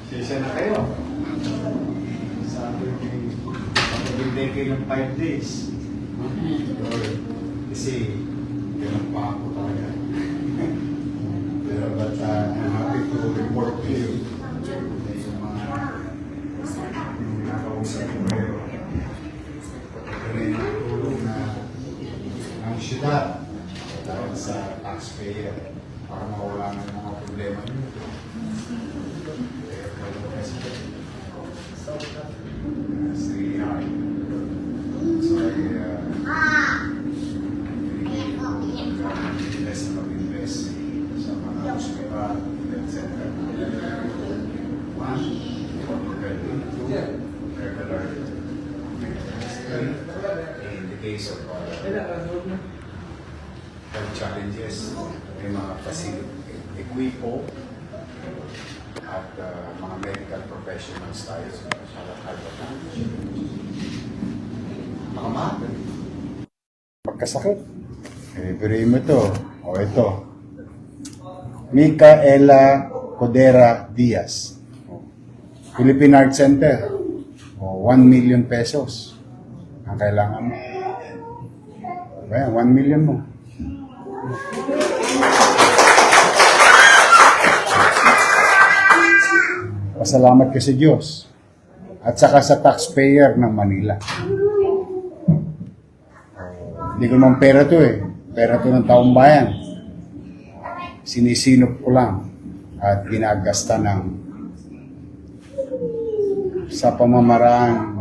Sesya na kayo. Sabi magbibigay kayo ng 5 days. Kasi, ganun pa ako talaga. Pero but I'm happy to report to you. Yung mga nakausap ko kayo. Ito na yung tulong na ang syudad dahil sa taxpayer para mawala ng mga problema nyo. It's really hard. So invest na mag-invest sa mga hospital, etc. One, regular in the case of health challenges, may mga facility, equipo, at mga medical professionals tayo sa makamahal. Pagkasakit. Bibiriin mo ito. O ito. Micaela Codera Diaz. Philippine Heart Center. O 1 million pesos. Ang kailangan mo. Kaya 1 million mo. Pasalamat ka sa Diyos at saka sa taxpayer ng Manila. Hindi ko naman pera to eh. Pera to ng taong bayan. Sinisinop ko lang at ginagasta ng sa pamamaraan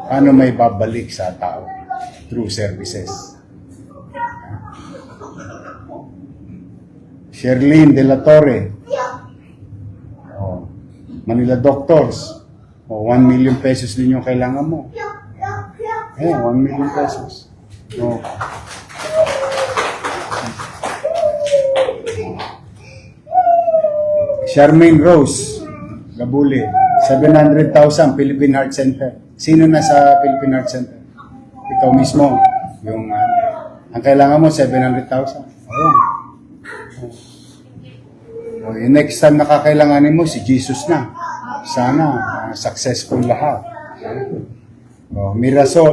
paano may babalik sa tao through services. Sherlyn De La Torre, Manila Doctors. O 1 million pesos din yung kailangan mo. 1 million pesos. O. Charmaine Rose Gabuli, 700,000 Philippine Heart Center. Sino na sa Philippine Heart Center? Ikaw mismo. Yung ang kailangan mo 700,000. Yung next time nakakailanganin mo, si Jesus na. Sana, successful lahat.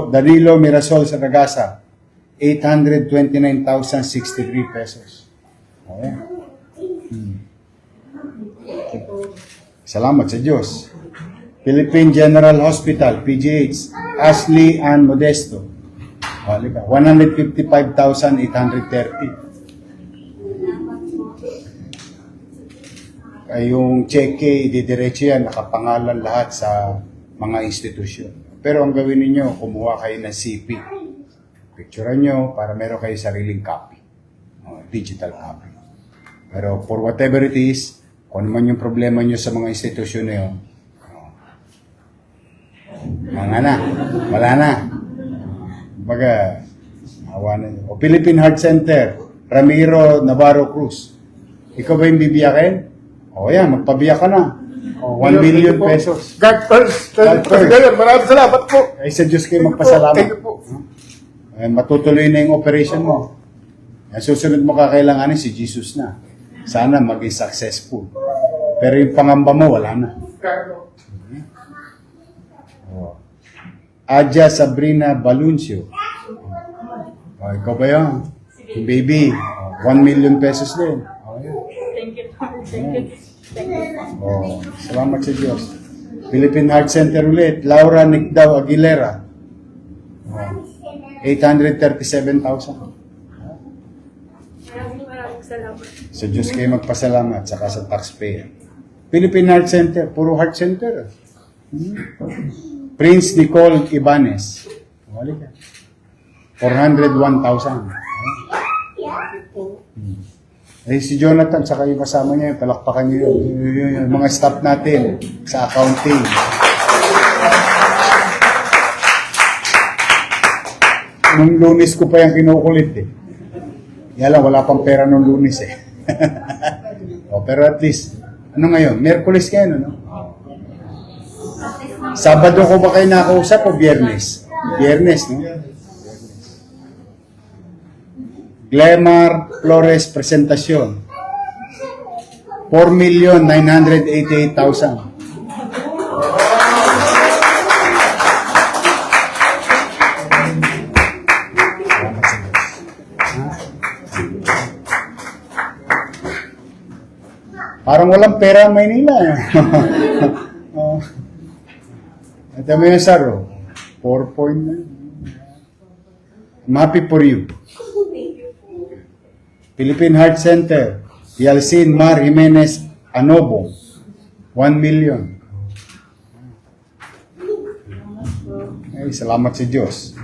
Danilo Mirasol sa Sagasa, 829,063 pesos. Salamat sa Diyos. Philippine General Hospital, PGH, Ashley Ann Modesto, 155,830. Ay yung cheque, didiretso yan, nakapangalan lahat sa mga institusyon. Pero ang gawin ninyo, kumuha kayo ng CP. Picturean nyo para meron kayo sariling copy. Digital copy. Pero for whatever it is, kung ano man yung problema nyo sa mga institusyon na yun, wala na. Baga, awa na nyo. O Philippine Heart Center, Ramiro Navarro Cruz. Ikaw ba yung bibiyakin? O yan, magpabiyak ka na. O, 1 million pesos. God first. God first. Maraming salamat po. Ay sa Diyos kayo magpasalamat. Thank you po. Matutuloy na yung operation mo. Susunod mo kakailanganin si Jesus na. Sana maging successful. Pero yung pangamba mo, wala na. Adja Sabrina Baluncio. Ikaw ba yun? Yung baby. 1 million pesos din. Thank you. Thank you. Salamat sa Diyos. Philippine Heart Center ulit. Laura Nicdao Aguilera. 837,000. Maraming salamat. Sa Diyos kayo magpasalamat, saka sa taxpayer. Philippine Heart Center, puro heart center. Prince Nicole Ibanez. 401,000. Si Jonathan, saka yung kasama niya, palakpakan niyo yung mga staff natin sa accounting. Nung Lunes ko pa yung kinukulit eh. Yan lang, wala pang pera nung Lunes eh. Pero at least, ano ngayon? Miyerkules kayo, no? Sabado ko ba kayo nakausap o Biyernes? Biyernes, no? Glemar Flores Presentasyon. 4,988,000. Parang walang pera ang Maynila. Oh. Ito mo yung saro. 4.9. I'm happy for you. Philippine Heart Center. Yalcin Mar Jimenez Anobo. 1 million. Ay, salamat sa Diyos.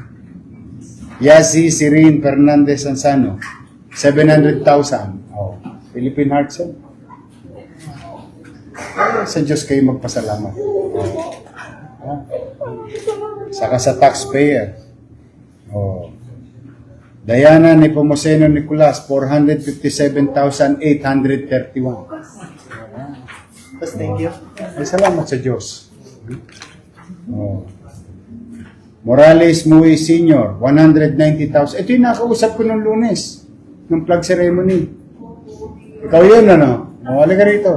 Yazi Sirin Fernandez Ansano. 700,000. Oh. Philippine Heart Center. Sa Diyos kayo magpasalamat. Oh. Saka sa taxpayer. Oh. Diana Nepomuceno Nicolas, 457,831. Thank you. Ay, salamat sa Diyos. Oh. Morales Mui Sr., 190,000. Ito yung nakausap ko nung Lunes, ng flag ceremony. Ikaw yun, ano? O, halika rito.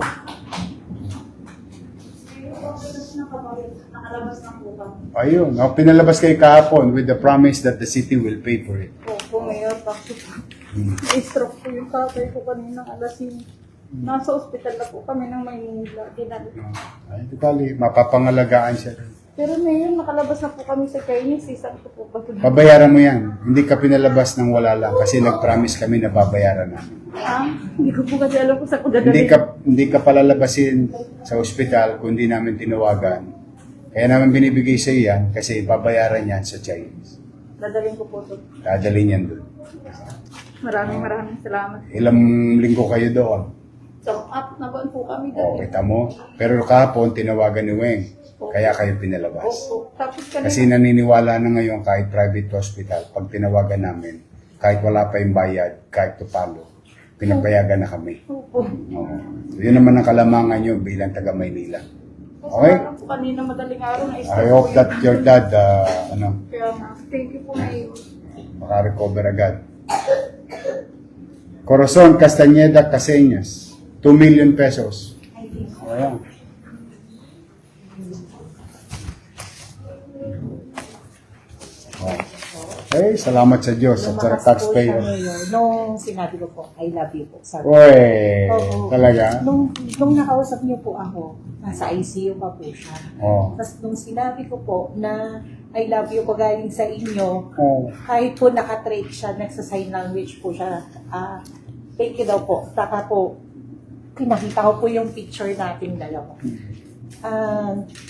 Ayun, pinalabas kayo kahapon with the promise that the city will pay for it. Opo, Mayor. Bakit po? Na-stroke po yung tatay ko kaninang alasin. Nasa ospital na po kami ng Maynila. Ay, di bali, mapapangalagaan siya. Pero Mayor, nakalabas na po kami sa Chinese. Saan ko po ba ito? Babayaran mo yan. Hindi ka pinalabas ng wala lang kasi nag-promise kami na babayaran namin. Hindi ko po kasi alam kung saan ko dadalhin. Hindi ka palalabasin sa ospital kung hindi namin tinawagan. Kaya namin binibigay sa yan kasi babayaran yan sa Chinese. Dadalhin ko po ito. Dadalhin yan doon. Maraming salamat. Ilang linggo kayo doon. So, up na ba po kami O, doon? kita mo. Pero kahapon, tinawagan ni Weng. Kaya kayo pinalabas. Opo. Tapos kanina. Kasi naniniwala na ngayon kahit private hospital, pag tinawagan namin, kahit wala pa yung bayad, kahit tupalo, pinapayagan na kami. Opo. Oo. Yun naman ang kalamangan nyo bilang taga Maynila. Okay? Po kanina madaling araw na I hope that your dad, Kaya na. Thank you po, Mayor. makarecover agad. Corazon Castañeda Caseñas, 2 million pesos. Ayan. Okay, salamat sa Diyos at sa Lumakas po siya taxpayer. ngayon. Nung sinabi ko po, I love you po. Sabi Uy, Oo. talaga? Nung nakausap niyo po ako, nasa ICU pa po siya. Oh. Tapos nung sinabi ko po na I love you po galing sa inyo, Oh. kahit po nakatrade siya, nagsa-sign language po siya, thank you daw po. Saka po, pinakita ko po yung picture nating dalawa.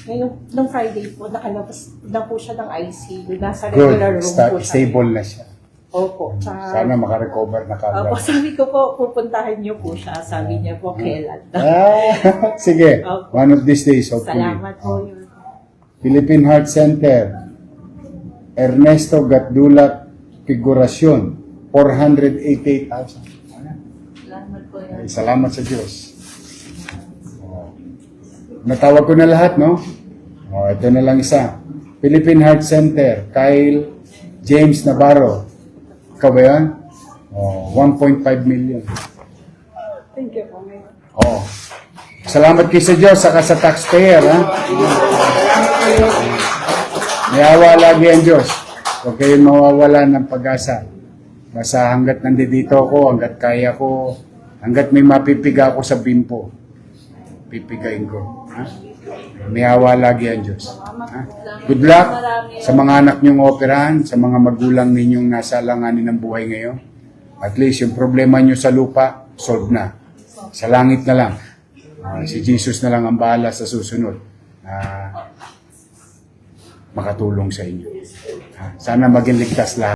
Ngayon, nung Friday po, nakalabas na po siya ng ICU. Nasa regular Good. room po siya. Stable na siya. Opo. Sana makarecover na kagad. Opo, sabi ko po, pupuntahan niyo po siya. Sabi niya po, kailan. Sige, Opo. one of these days, hopefully. Salamat po yun. Philippine Heart Center, Ernesto Gatdula Figuracion, 488,000. Salamat po yun. Ay, salamat sa Diyos. Natawag ko na lahat, no? Ito na lang isa. Philippine Heart Center, Kyle James Navarro. Ikaw ba yan? 1.5 million. Thank you po, Mayor. Salamat kayo sa Diyos, saka sa taxpayer, ha? May awa lagi ang Diyos. Huwag kayong mawawala ng pag-asa. Basta hanggat nandito ako, hanggat kaya ko, hanggat may mapipiga ako sa bimpo, pipigain ko. Ha? May awa lagi ang Diyos. Ha? Good luck sa mga anak niyong operahan, sa mga magulang ninyong nasa langanin ng buhay ngayon. At least yung problema niyo sa lupa, solve na. Sa langit na lang. Si Jesus na lang ang bahala sa susunod. Makatulong sa inyo. Sana maging ligtas lahat.